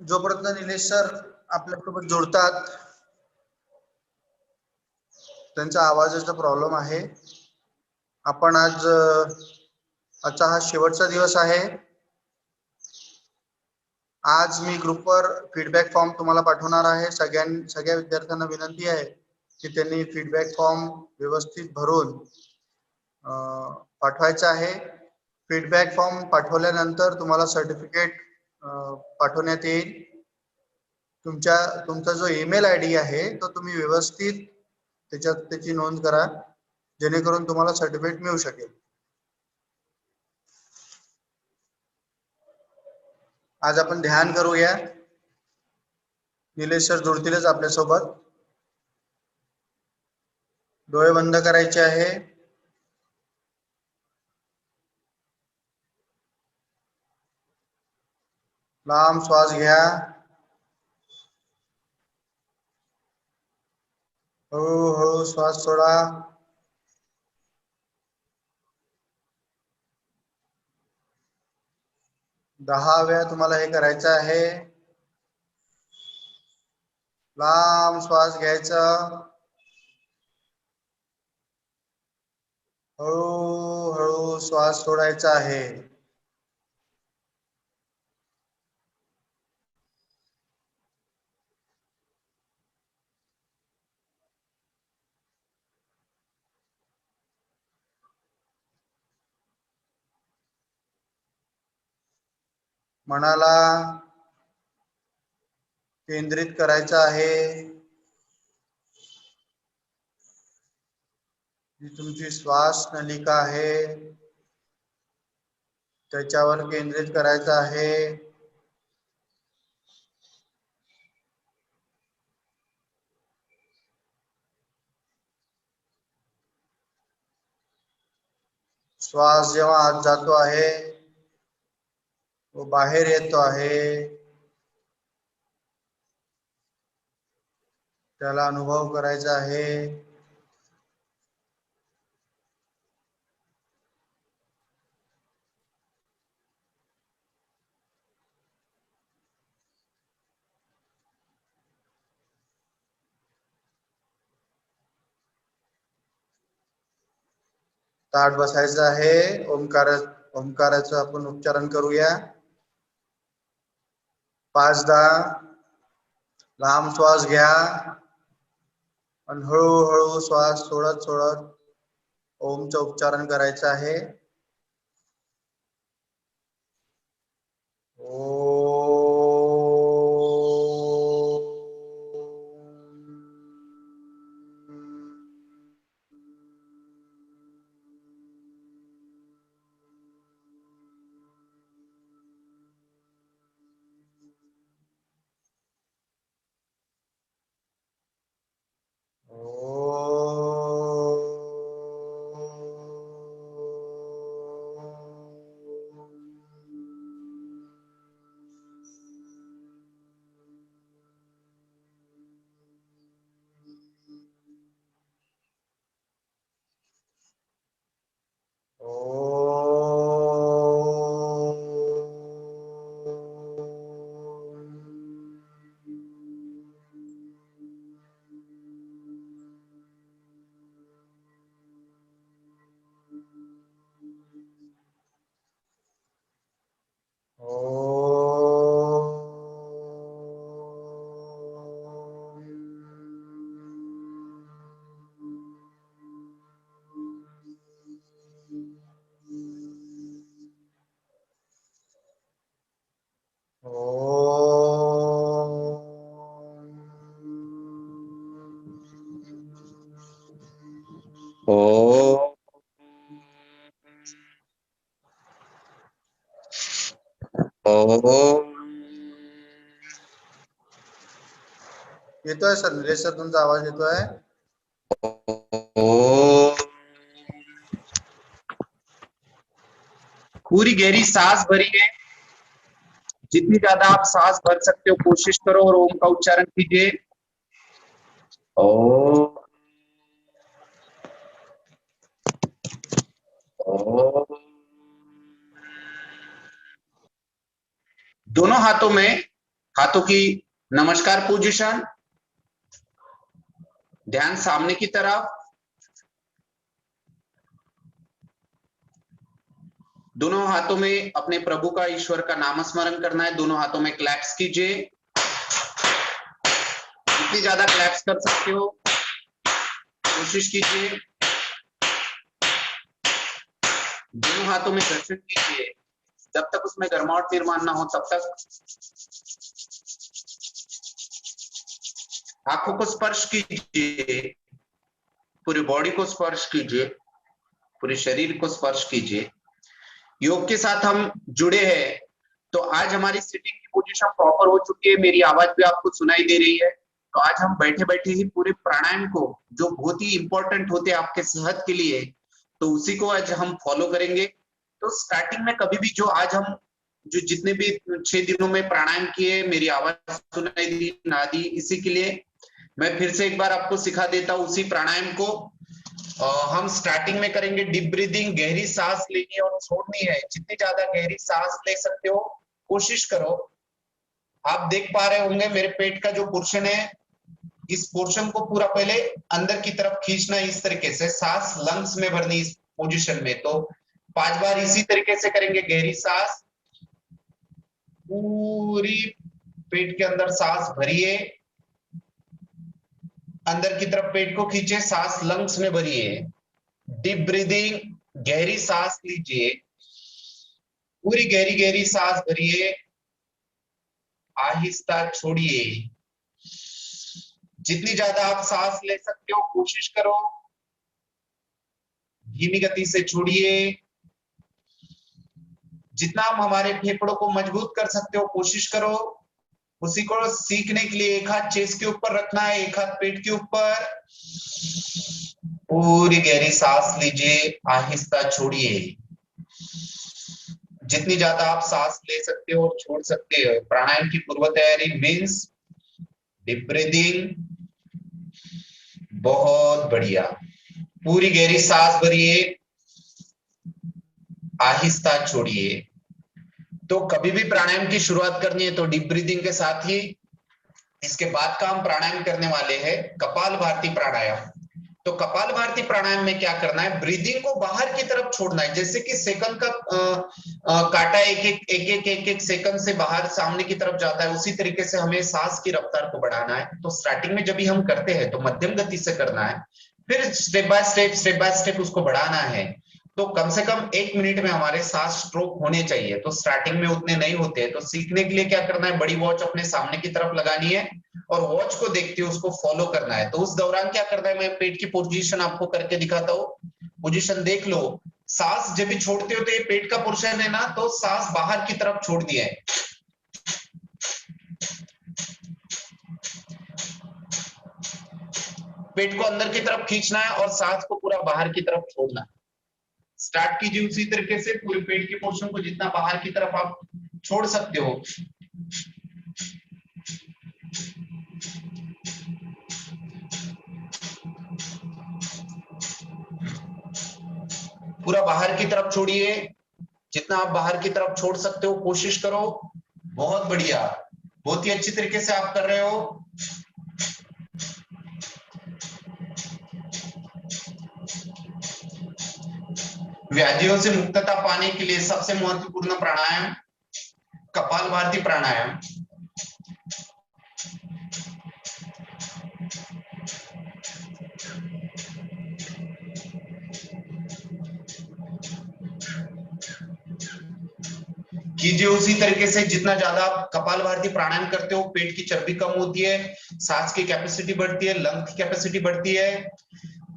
जोपर्यंत निलेश सर आपल्यासोबत जोडतात, त्यांचा आवाजाचा प्रॉब्लेम आहे. आपण आजचा हा शेवटचा दिवस आहे. आज मी ग्रुपवर फीडबॅक फॉर्म तुम्हाला पाठवणार आहे. सगळ्या विद्यार्थ्यांना विनंती आहे की त्यांनी फीडबॅक फॉर्म व्यवस्थित भरून पाठवायचा आहे. फीडबॅक फॉर्म पाठवल्यानंतर तुम्हाला सर्टिफिकेट पाठवण्यात येईल. तुमचा जो ईमेल आयडी आहे तो तुम्ही व्यवस्थित त्याच्यात त्याची नोंद करा, जेणेकरून तुम्हाला सर्टिफिकेट मिळू शकेल. आज आपण ध्यान करूया. निलेश सर जोडतीलच आपल्यासोबत. डोळे बंद करायचे आहे. लांब श्वास घ्या. हळूहळू श्वास सोडा. दहा वेळा तुम्हाला हे करायचं आहे. लांब श्वास घ्यायचा. हळूहळू श्वास सोडायचा आहे. मनाला केंद्रित करायचं आहे. जी तुमची श्वास नलिका आहे त्याच्यावर केंद्रित करायचं आहे. श्वास जेव्हा आत जातो आहे तो बाहेर येतो आहे, त्याला अनुभव करायचा आहे. ताठ बसायचं आहे. ओंकाराचं आपण उच्चारण करूया. 5दा लांब श्वास घ्या आणि हळूहळू श्वास सोडत सोडत ओमचं उच्चारण करायचं आहे. येतोय सर? निलेश सर तुमचा आवाज येतोय? पूरी गहरी सांस भरिए। जितनी ज्यादा आप सांस भर सकते हो कोशिश करो और ओम का उच्चारण कीजिए। ओ दोनों हाथों में हाथों की नमस्कार पोजीशन, ध्यान सामने की तरफ, दोनों हाथों में अपने प्रभु का, ईश्वर का नाम स्मरण करना है। दोनों हाथों में क्लैप्स कीजिए, जितनी ज्यादा क्लैप्स कर सकते हो कोशिश कीजिए। दोनों हाथों में घर्षण कीजिए, जब तक उसमें गर्माहट निर्माण ना हो तब तक। आंखों को स्पर्श कीजिए, पूरी बॉडी को स्पर्श कीजिए, पूरे शरीर को स्पर्श कीजिए। योग के साथ हम जुड़े हैं, तो आज हमारी सिटिंग की पोजीशन प्रॉपर हो चुकी है, मेरी आवाज भी आपको सुनाई दे रही है। तो आज हम बैठे बैठे ही पूरे प्राणायाम को, जो बहुत ही इंपॉर्टेंट होते हैं आपके सेहत के लिए, तो उसी को आज हम फॉलो करेंगे। तो स्टार्टिंग में कभी भी जो आज हम जो जितने भी 6 दिनों में प्राणायाम किए, मेरी आवाज सुनाई दी ना दी, इसी के लिए मैं फिर से एक बार आपको सिखा देता हूँ उसी प्राणायाम को। हम स्टार्टिंग में करेंगे डीप ब्रीदिंग, गहरी सांस लेनी और छोड़नी है। जितनी ज्यादा गहरी सांस ले सकते हो कोशिश करो। आप देख पा रहे होंगे मेरे पेट का जो पोर्शन है, इस पोर्शन को पूरा पहले अंदर की तरफ खींचना, इस तरीके से सांस लंग्स में भरनी इस पोजीशन में। तो 5 बार इसी तरीके से करेंगे। गहरी सांस, पूरी पेट के अंदर सांस भरिए, अंदर की तरफ पेट को खींचे, सांस लंग्स में भरिए। डीप ब्रीदिंग, गहरी सांस लीजिए, पूरी गहरी गहरी सांस भरिए, आहिस्ता छोड़िए। जितनी ज्यादा आप सांस ले सकते हो कोशिश करो, धीमी गति से छोड़िए। जितना हम हमारे फेफड़ों को मजबूत कर सकते हो कोशिश करो। उसी को सीखने के लिए एक हाथ चेस्ट के ऊपर रखना है, एक हाथ पेट के ऊपर। पूरी गहरी सांस लीजिए, आहिस्ता छोड़िए। जितनी ज्यादा आप सांस ले सकते हो और छोड़ सकते हो। प्राणायाम की पूर्व तैयारी मीन्स डीप ब्रीदिंग। बहुत बढ़िया, पूरी गहरी सांस भरिए, आहिस्ता छोड़िए। तो कभी भी प्राणायाम की शुरुआत करनी है तो डीप ब्रीदिंग के साथ ही इसके बाद का हम प्राणायाम करने वाले हैं कपालभाति प्राणायाम। तो कपालभाति प्राणायाम में क्या करना है, ब्रीदिंग को बाहर की तरफ छोड़ना है। जैसे कि सेकंड का कांटा एक एक सेकंड से बाहर सामने की तरफ जाता है, उसी तरीके से हमें सांस की रफ्तार को बढ़ाना है। तो स्टार्टिंग में जब भी हम करते हैं तो मध्यम गति से करना है, फिर स्टेप बाय स्टेप उसको बढ़ाना है। तो कम से कम 1 मिनट में हमारे 7 स्ट्रोक होने चाहिए। तो स्टार्टिंग में उतने नहीं होते हैं, तो सीखने के लिए क्या करना है, बड़ी वॉच अपने सामने की तरफ लगानी है और वॉच को देखते हुए उसको फॉलो करना है। तो उस दौरान क्या करना है, मैं पेट की पोजीशन आपको करके दिखाता हूँ। पोजीशन देख लो। सांस जब भी छोड़ते हो तो ये पेट का पोर्शन है ना, तो सांस बाहर की तरफ छोड़ दिया है। पेट को अंदर की तरफ खींचना है और सांस को पूरा बाहर की तरफ छोड़ना है। स्टार्ट कीजिए उसी तरीके से, पूरे पेट के पोर्शन को जितना बाहर की तरफ आप छोड़ सकते हो। पूरा बाहर की तरफ छोड़िए, जितना आप बाहर की तरफ छोड़ सकते हो कोशिश करो। बहुत बढ़िया, बहुत ही अच्छी तरीके से आप कर रहे हो। व्याधियों से मुक्तता पाने के लिए सबसे महत्वपूर्ण प्राणायाम कपालभाति प्राणायाम। कीजिए उसी तरीके से। जितना ज्यादा आप कपालभाति प्राणायाम करते हो, पेट की चर्बी कम होती है, सांस की कैपेसिटी बढ़ती है, लंग की कैपेसिटी बढ़ती है,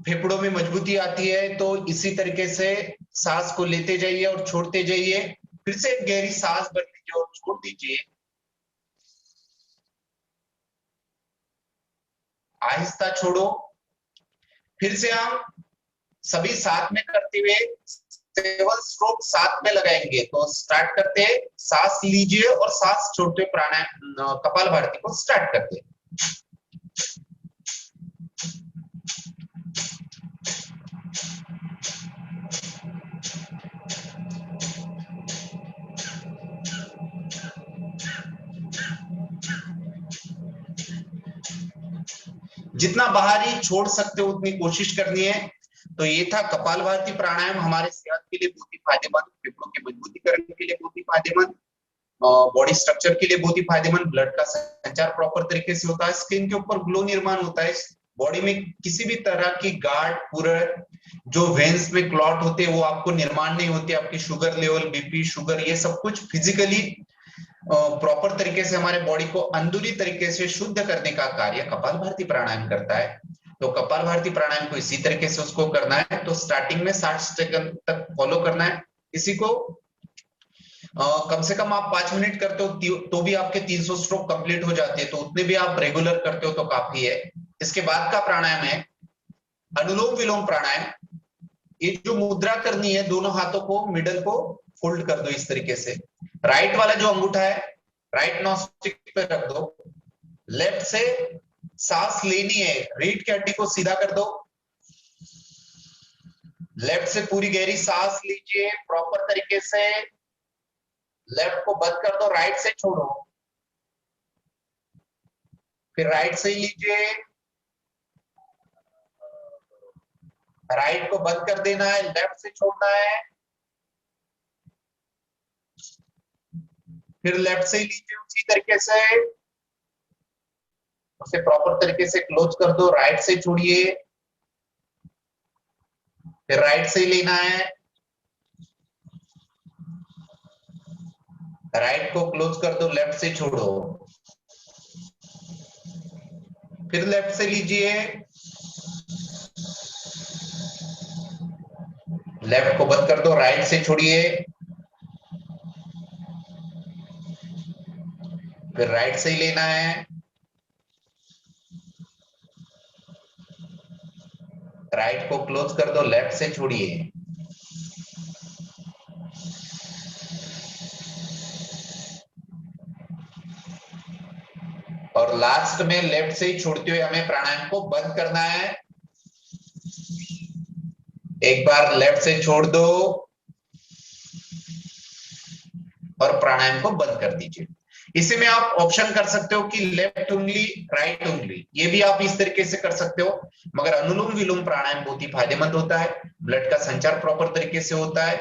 फेफड़ों में मजबूती आती है। तो इसी तरीके से सांस को लेते जाइए और छोड़ते जाइए। फिर से एक गहरी सांस भर लीजिए और छोड़ दीजिए। आहिस्ता छोड़ो। फिर से हम सभी साथ में करते हुए 7 स्ट्रोक साथ में लगाएंगे। तो स्टार्ट करते हैं, सांस लीजिए और सांस छोड़ते प्राणायाम कपालभाति को स्टार्ट करते हैं। जितना बाहर ही छोड़ सकते हो उतनी कोशिश करनी है। तो ये था कपालभाति प्राणायाम, हमारे सेहत के लिए बहुत ही फायदेमंद, फेफड़ों के मजबूतीकरण के लिए बहुत ही फायदेमंद, बॉडी स्ट्रक्चर के लिए बहुत ही फायदेमंद, ब्लड का संचार प्रॉपर तरीके से होता है, स्किन के ऊपर ग्लो निर्माण होता है, बॉडी में किसी भी तरह की गार्ड पूरे जो वेन्स में क्लॉट होते हैं वो आपको निर्माण नहीं होते, आपकी शुगर लेवल, बीपी, शुगर, ये सब कुछ फिजिकली प्रॉपर तरीके से हमारे बॉडी को अंदरूनी तरीके से शुद्ध करने का कार्य कपालभाति प्राणायाम करता है। तो कपालभाति प्राणायाम को इसी तरीके से उसको करना है। तो स्टार्टिंग में 60 सेकंड तक फॉलो करना है। इसी को कम से कम आप 5 मिनट करते हो तो भी आपके 300 स्ट्रोक कंप्लीट हो जाते हैं, तो उतने भी आप रेगुलर करते हो तो काफी है। इसके बाद का प्राणायाम है अनुलोम विलोम प्राणायाम। ये जो मुद्रा करनी है, दोनों हाथों को मिडल को फोल्ड कर दो इस तरीके से, राइट वाला जो अंगूठा है राइट नॉस्टिक पे रख दो, लेफ्ट से सांस लेनी है, रीढ़ की हड्डी को सीधा कर दो, लेफ्ट से पूरी गहरी सांस लीजिए प्रॉपर तरीके से, लेफ्ट को बंद कर दो, राइट से छोड़ो, फिर राइट से ही लीजिए, राइट को बंद कर देना है, लेफ्ट से छोड़ना है, फिर लेफ्ट से ही लीजिए उसी तरीके से, उसे प्रॉपर तरीके से क्लोज कर दो, राइट से छोड़िए, फिर राइट से ही लेना है, राइट को क्लोज कर दो, लेफ्ट से छोड़ो, फिर लेफ्ट से लीजिए, लेफ्ट को बंद कर दो, राइट से छोड़िए, फिर राइट से ही लेना है, राइट को क्लोज कर दो, लेफ्ट से छोड़िए, और लास्ट में लेफ्ट से ही छोड़ते हुए हमें प्राणायाम को बंद करना है। एक बार लेफ्ट से छोड़ दो और प्राणायाम को बंद कर दीजिए। इसी में आप ऑप्शन कर सकते हो कि लेफ्ट उंगली राइट उंगली, ये भी आप इस तरीके से कर सकते हो, मगर अनुलोम विलोम प्राणायाम बहुत ही फायदेमंद होता है, ब्लड का संचार प्रॉपर तरीके से होता है,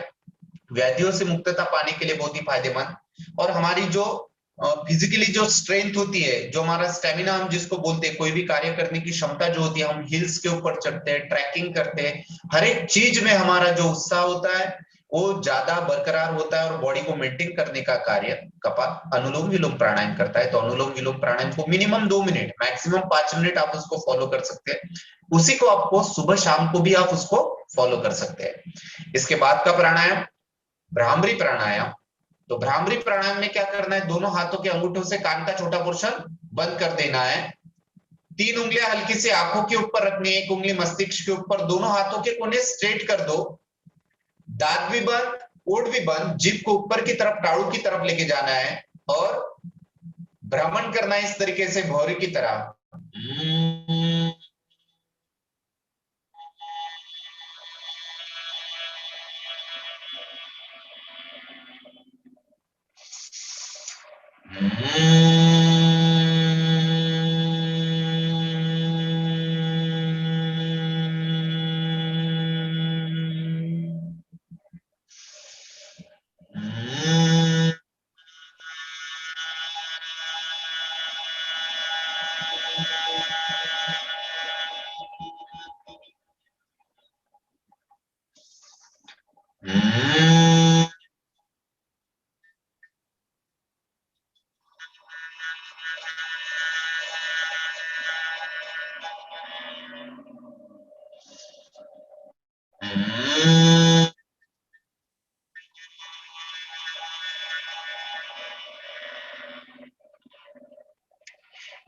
व्याधियों से मुक्तता पाने के लिए बहुत ही फायदेमंद, और हमारी जो फिजिकली जो स्ट्रेंथ होती है, जो हमारा स्टेमिना हम जिसको बोलते हैं, कोई भी कार्य करने की क्षमता जो होती है, हम हिल्स के ऊपर चढ़ते हैं, ट्रैकिंग करते हैं, हर एक चीज में हमारा जो उत्साह होता है वो ज्यादा बरकरार होता है और बॉडी को मेंटेन करने का कार्य कपाल अनुलोम विलोम प्राणायाम करता है। तो अनुलोम विलोम प्राणायाम को मिनिमम 2 मिनट, मैक्सिमम 5 मिनट आप उसको फॉलो कर सकते हैं। उसी को आपको सुबह शाम को भी आप उसको फॉलो कर सकते हैं। इसके बाद का प्राणायाम भ्रामरी प्राणायाम। तो भ्रामरी प्राणायाम में क्या करना है, दोनों हाथों के अंगूठों से कान का छोटा पोर्शन बंद कर देना है, 3 उंगलियां हल्की से आंखों के ऊपर रखनी है, 1 उंगली मस्तिष्क के ऊपर, दोनों हाथों के कोने स्ट्रेट कर दो, दांत भी बंद, ओठ भी बंद, जीभ को ऊपर की तरफ टाड़ू की तरफ लेके जाना है और भ्रमण करना है इस तरीके से भौरी की तरह।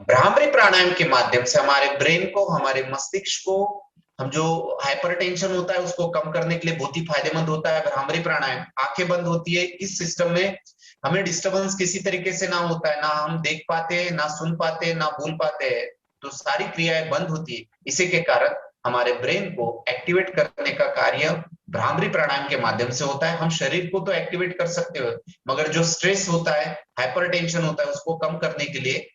भ्रामरी प्राणायाम के माध्यम से हमारे ब्रेन को, हमारे मस्तिष्क को, हम जो हाइपरटेंशन होता है उसको कम करने के लिए बहुत ही फायदेमंद होता है भ्रामरी प्राणायाम। आंखें बंद होती है, इस सिस्टम में हमें डिस्टरबेंस किसी तरीके से ना होता है, ना हम देख पाते हैं, ना सुन पाते हैं, ना बोल पाते हैं, तो सारी क्रियाएं बंद होती है। इसी के कारण हमारे ब्रेन को एक्टिवेट करने का कार्य भ्रामरी प्राणायाम के माध्यम से होता है। हम शरीर को तो एक्टिवेट कर सकते हो, मगर जो स्ट्रेस होता है, हाइपरटेंशन होता है, उसको कम करने के लिए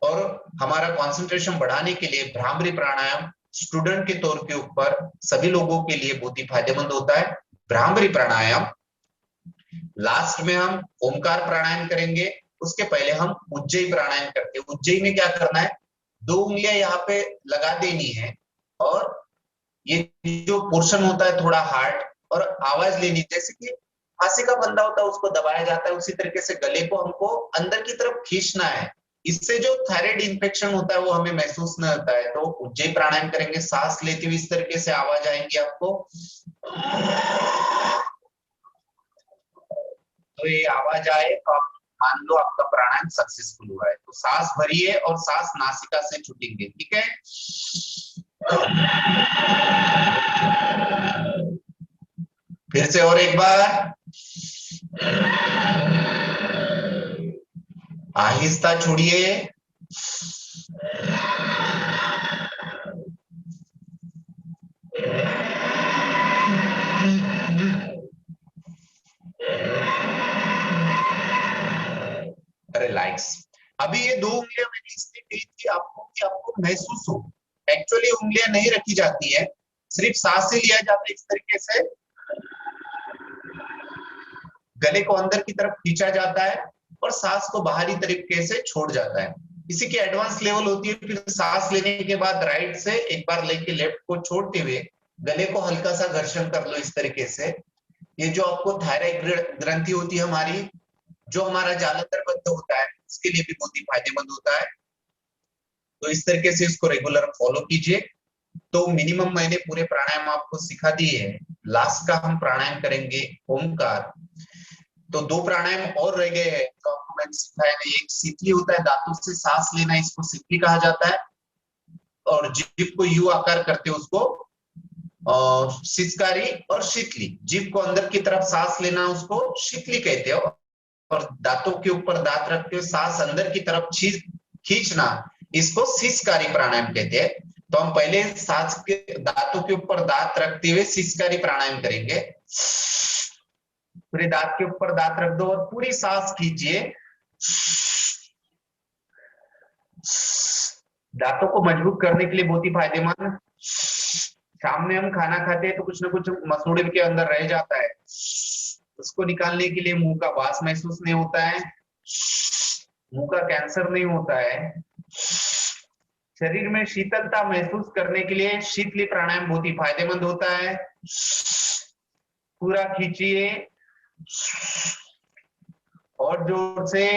और हमारा कंसंट्रेशन बढ़ाने के लिए भ्रामरी प्राणायाम स्टूडेंट के तौर के ऊपर सभी लोगों के लिए बहुत ही फायदेमंद होता है। भ्रामरी प्राणायाम लास्ट में हम ओमकार प्राणायाम करेंगे, उसके पहले हम उज्जयी प्राणायाम करते हैं। उज्जयी में क्या करना है, 2 उंगलियां यहाँ पे लगा देनी है और ये जो पोर्शन होता है थोड़ा हार्ड, और आवाज लेनी, जैसे कि फांसी का फंदा होता है उसको दबाया जाता है, उसी तरीके से गले को हमको अंदर की तरफ खींचना है। इससे जो थायराइड इन्फेक्शन होता है वो हमें महसूस नहीं होता है। तो उज्जयी प्राणायाम करेंगे, सांस लेते हुए इस तरीके से आवाज आएंगी आपको, तो ये आवाज आए तो आप मान लो आपका प्राणायाम सक्सेसफुल हुआ है। तो सांस भरिए और सांस नासिका से छूटेंगे, ठीक है। फिर से और एक बार, आहिस्ता छोड़िए, रिलैक्स। अभी ये 2 उंगलियां मैंने इसलिए कही थी आपको कि आपको महसूस हो। एक्चुअली उंगलियां नहीं रखी जाती है, सिर्फ सांस से लिया जाता है, इस तरीके से गले को अंदर की तरफ खींचा जाता है और सांस को बाहरी तरीके से छोड़ जाता है। इसी की एडवांस लेवल होती है। फिर सांस लेने के बाद राइट से एक बार लेके लेफ्ट को छोड़ते हुए गले को हल्का सा घर्षण कर लो इस तरीके से। ये जो आपको थायराइड ग्रंथि होती है हमारी, जो हमारा जालंधर बंद होता है, उसके लिए भी बहुत ही फायदेमंद होता है। तो इस तरीके से इसको रेगुलर फॉलो कीजिए। तो मिनिमम मैंने पूरे प्राणायाम आपको सिखा दिए हैं। लास्ट का हम प्राणायाम करेंगे ओमकार। तो 2 प्राणायाम और रह गए हैं तो आपको मैंने सिखाया है। एक शीतली होता है, दांतों से सांस लेना, इसको शीतली कहा जाता है, और जीभ को यू आकार करते उसको सिसकारी और शीतली। जीभ को अंदर की तरफ सांस लेना उसको शीतली कहते हैं, और दांतों के ऊपर दांत रखते हुए सांस अंदर की तरफ खींचना, इसको सिसकारी प्राणायाम कहते हैं। तो हम पहले सांस के दांतों के ऊपर दांत रखते हुए सिसकारी प्राणायाम करेंगे। पूरे दांत के ऊपर दांत रख दो और पूरी सांस खींचिए। दांतों को मजबूत करने के लिए बहुत ही फायदेमंद। शाम में हम खाना खाते हैं तो कुछ ना कुछ मसूड़े के अंदर रह जाता है, उसको निकालने के लिए मुंह का वास महसूस नहीं होता है, मुंह का कैंसर नहीं होता है। शरीर में शीतलता महसूस करने के लिए शीतली प्राणायाम बहुत ही फायदेमंद होता है। पूरा खींचिए और जोर से।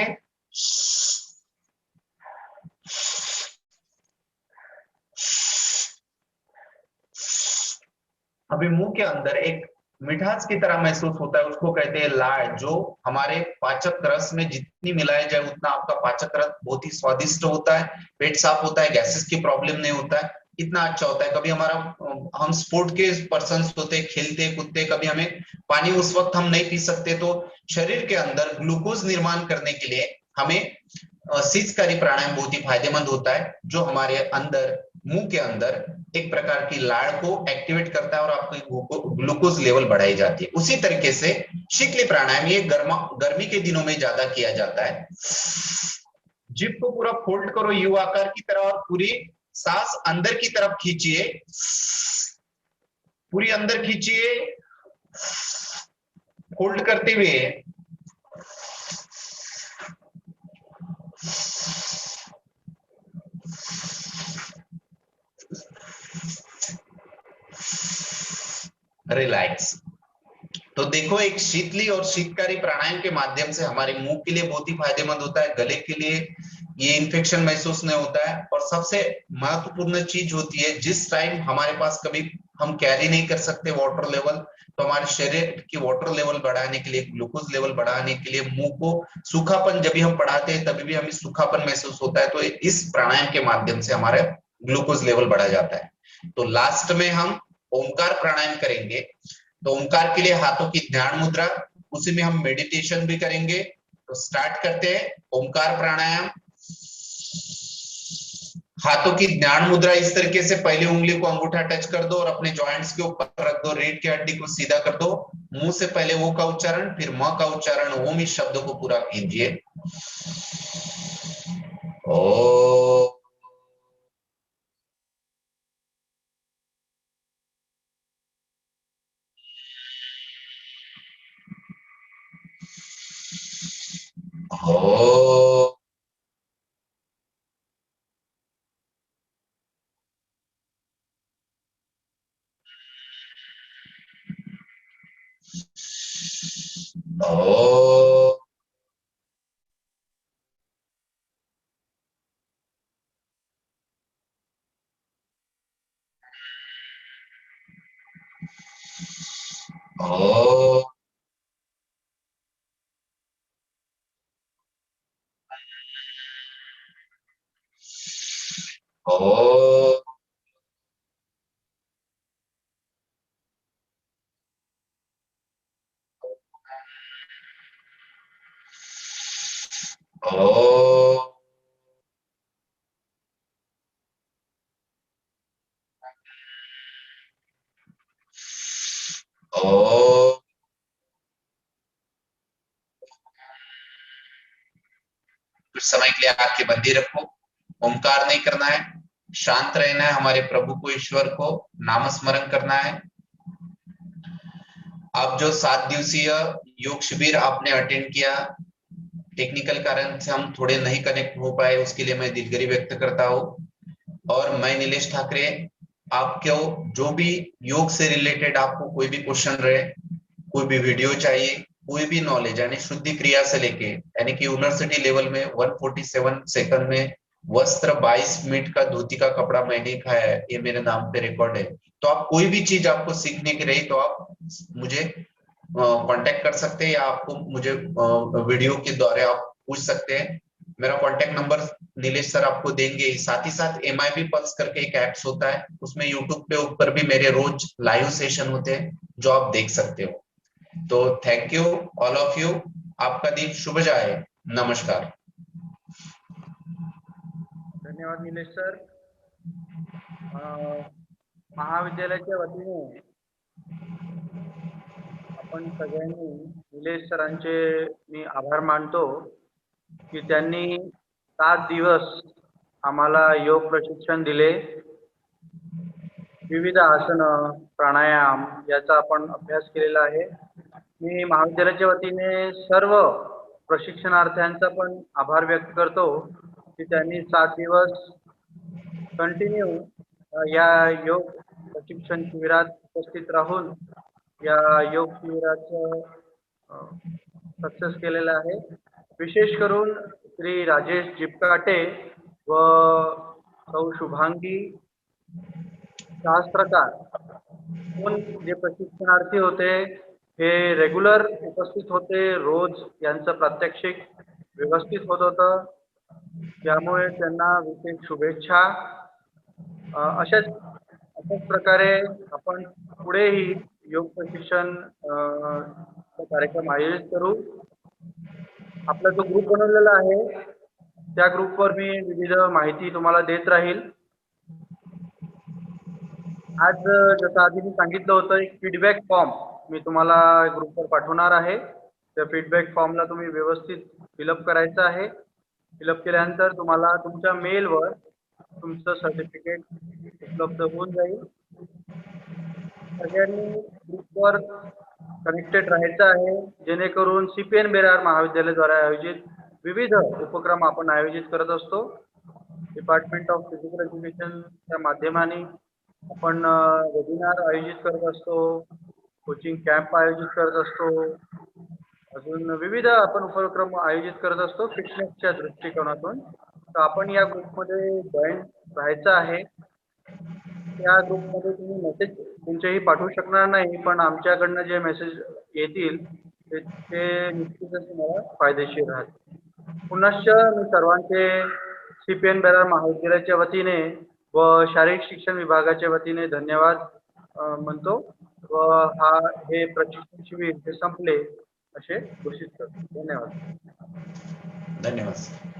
अभी मुंह के अंदर एक मिठास की तरह महसूस होता है, उसको कहते हैं लाड़, जो हमारे पाचक रस में जितनी मिलाया जाए उतना आपका पाचक रस बहुत ही स्वादिष्ट होता है, पेट साफ होता है, गैसेस की प्रॉब्लम नहीं होता है, इतना अच्छा होता है। कभी हमारा हम स्पोर्ट के पर्सन होते हैं, खेलते कूदते, कभी हमें पानी उस वक्त हम नहीं पी सकते, तो शरीर के अंदर ग्लूकोज निर्माण करने के लिए हमें सिसकारी प्राणायाम बहुत ही फायदेमंद होता है, जो हमारे अंदर मुंह के अंदर एक प्रकार की लाड़ को एक्टिवेट करता है और आपकी ग्लूकोज लेवल बढ़ाई जाती है। उसी तरीके से शीतली प्राणायाम ये गर्मी के दिनों में ज्यादा किया जाता है। जिभ को पूरा फोल्ड करो यू आकार की तरह और पूरी सांस अंदर की तरफ खींचिए, पूरी अंदर खींचिए फोल्ड करते हुए। रिलैक्स। तो देखो, एक शीतली और शीतकारी प्राणायाम के माध्यम से हमारे मुंह के लिए बहुत ही फायदेमंद होता है, गले के लिए ये इन्फेक्शन महसूस नहीं होता है, और सबसे महत्वपूर्ण चीज होती है जिस टाइम हमारे पास कभी हम कैरी नहीं कर सकते वाटर लेवल, तो हमारे शरीर की वाटर लेवल बढ़ाने के लिए, ग्लूकोज लेवल बढ़ाने के लिए, मुंह को सूखापन जब भी हम पढ़ाते हैं तभी भी हमें सूखापन महसूस होता है, तो इस प्राणायाम के माध्यम से हमारे ग्लूकोज लेवल बढ़ा जाता है। तो लास्ट में हम ओमकार प्राणायाम करेंगे। तो ओमकार के लिए हाथों की ध्यान मुद्रा, उसी में हम मेडिटेशन भी करेंगे। तो स्टार्ट करते हैं ओमकार प्राणायाम। हाथों की ध्यान मुद्रा इस तरीके से, पहली उंगली को अंगूठा टच कर दो और अपने जॉइंट्स के ऊपर रख दो, रीढ़ की हड्डी को सीधा कर दो। मुंह से पहले ओ का उच्चारण, फिर म का उच्चारण, ओम इस शब्द को पूरा कीजिए। ओ ओ ओ ओ ओ ओ ओ कुछ समय के लिए आंखें बंदी रखो, ओमकार नहीं करना है, शांत रहना है, हमारे प्रभु को, ईश्वर को नामस्मरण करना है। अब जो 7 दिवसीय योग शिविर आपने अटेंड किया, टेक्निकल कारण से हम थोड़े नहीं कनेक्ट हो पाए, उसके लिए मैं दिलगिरी व्यक्त करता हूँ। और मैं नीलेश ठाकरे, आपको जो भी योग से रिलेटेड आपको कोई भी क्वेश्चन रहे, कोई भी वीडियो चाहिए, कोई भी नॉलेज यानी शुद्धि क्रिया से लेके यानी कि यूनिवर्सिटी लेवल में 147 सेकंड में वस्त्र 22 मिनट का धोती का कपड़ा मैंने खाया है, ये मेरे नाम पे रिकॉर्ड है। तो आप कोई भी चीज आपको सीखने की रही तो आप मुझे कांटेक्ट कर सकते हैं, या आपको मुझे वीडियो के द्वारा आप पूछ सकते हैं। मेरा कांटेक्ट नंबर नीलेश सर आपको देंगे। साथ ही साथ MIB पल्स करके एक ऐप्स होता है, उसमें यूट्यूब पे ऊपर भी मेरे रोज लाइव सेशन होते हैं जो आप देख सकते हो। तो thank you all of you, आपका दिन शुभ जाए। नमस्कार। धन्यवाद निलेश सर. महाविद्यालयाच्या वतीने आपण सगळ्यांनी निलेश सरांचे मी आभार मानतो की त्यांनी 7 दिवस आम्हाला योग प्रशिक्षण दिले. विविध आसन, प्राणायाम याचा आपण अभ्यास केलेला आहे. मी महाविद्यालयाच्या वतीने सर्व प्रशिक्षणार्थ्यांचा पण आभार व्यक्त करतो की त्यांनी 7 दिवस कंटिन्यू या योग प्रशिक्षण शिबिरात उपस्थित राहून या योग शिबिराचं सक्सेस केलेलं आहे. विशेष करून श्री राजेश जिपकाटे व सौ शुभांगी शास्त्रकार दोन जे प्रशिक्षणार्थी होते हे रेग्युलर उपस्थित होते. रोज यांचं प्रात्यक्षिक व्यवस्थित होत होतं, त्यामुळे त्यांना विशेष शुभेच्छा. अशाच प्रकारे आपण पुढेही योग प्रशिक्षण कार्यक्रम आयोजित करू. आपला जो ग्रुप बनवलेला आहे त्या ग्रुपवर मी विविध माहिती तुम्हाला देत राहील. आज जसं आधी मी सांगितलं होतं, एक फीडबॅक फॉर्म मी तुम्हाला ग्रुपवर पाठवणार आहे. त्या फीडबॅक फॉर्मला तुम्ही व्यवस्थित फिलअप करायचं आहे. फिलअप केल्यानंतर तुम्हाला तुमच्या मेलवर तुमचं सर्टिफिकेट उपलब्ध होऊन जाईल. सगळ्यांनी ग्रुपवर कनेक्टेड राहायचं आहे, जेणेकरून CPN बेरार महाविद्यालयाद्वारे आयोजित विविध उपक्रम आपण आयोजित करत असतो. डिपार्टमेंट ऑफ फिजिकल एज्युकेशनच्या माध्यमाने आपण वेबिनार आयोजित करत असतो, कोचिंग कॅम्प आयोजित करत असतो, अजून विविध आपण उपक्रम आयोजित करत असतो फिटनेसच्या दृष्टिकोनातून. तर आपण या ग्रुपमध्ये जॉईन राहायचं आहे. त्या ग्रुपमध्ये तुम्ही मेसेज तुमचेही पाठवू शकणार नाही, पण आमच्याकडनं जे मेसेज येतील ते निश्चितच तुम्हाला फायदेशीर राहतील. पुनश्च मी सर्वांचे CPN बेरार महाविद्यालयाच्या वतीने व शारीरिक शिक्षण विभागाच्या वतीने धन्यवाद म्हणतो व हे प्रशिक्षण शिबिर हे संपले असे घोषित करतो. धन्यवाद. धन्यवाद.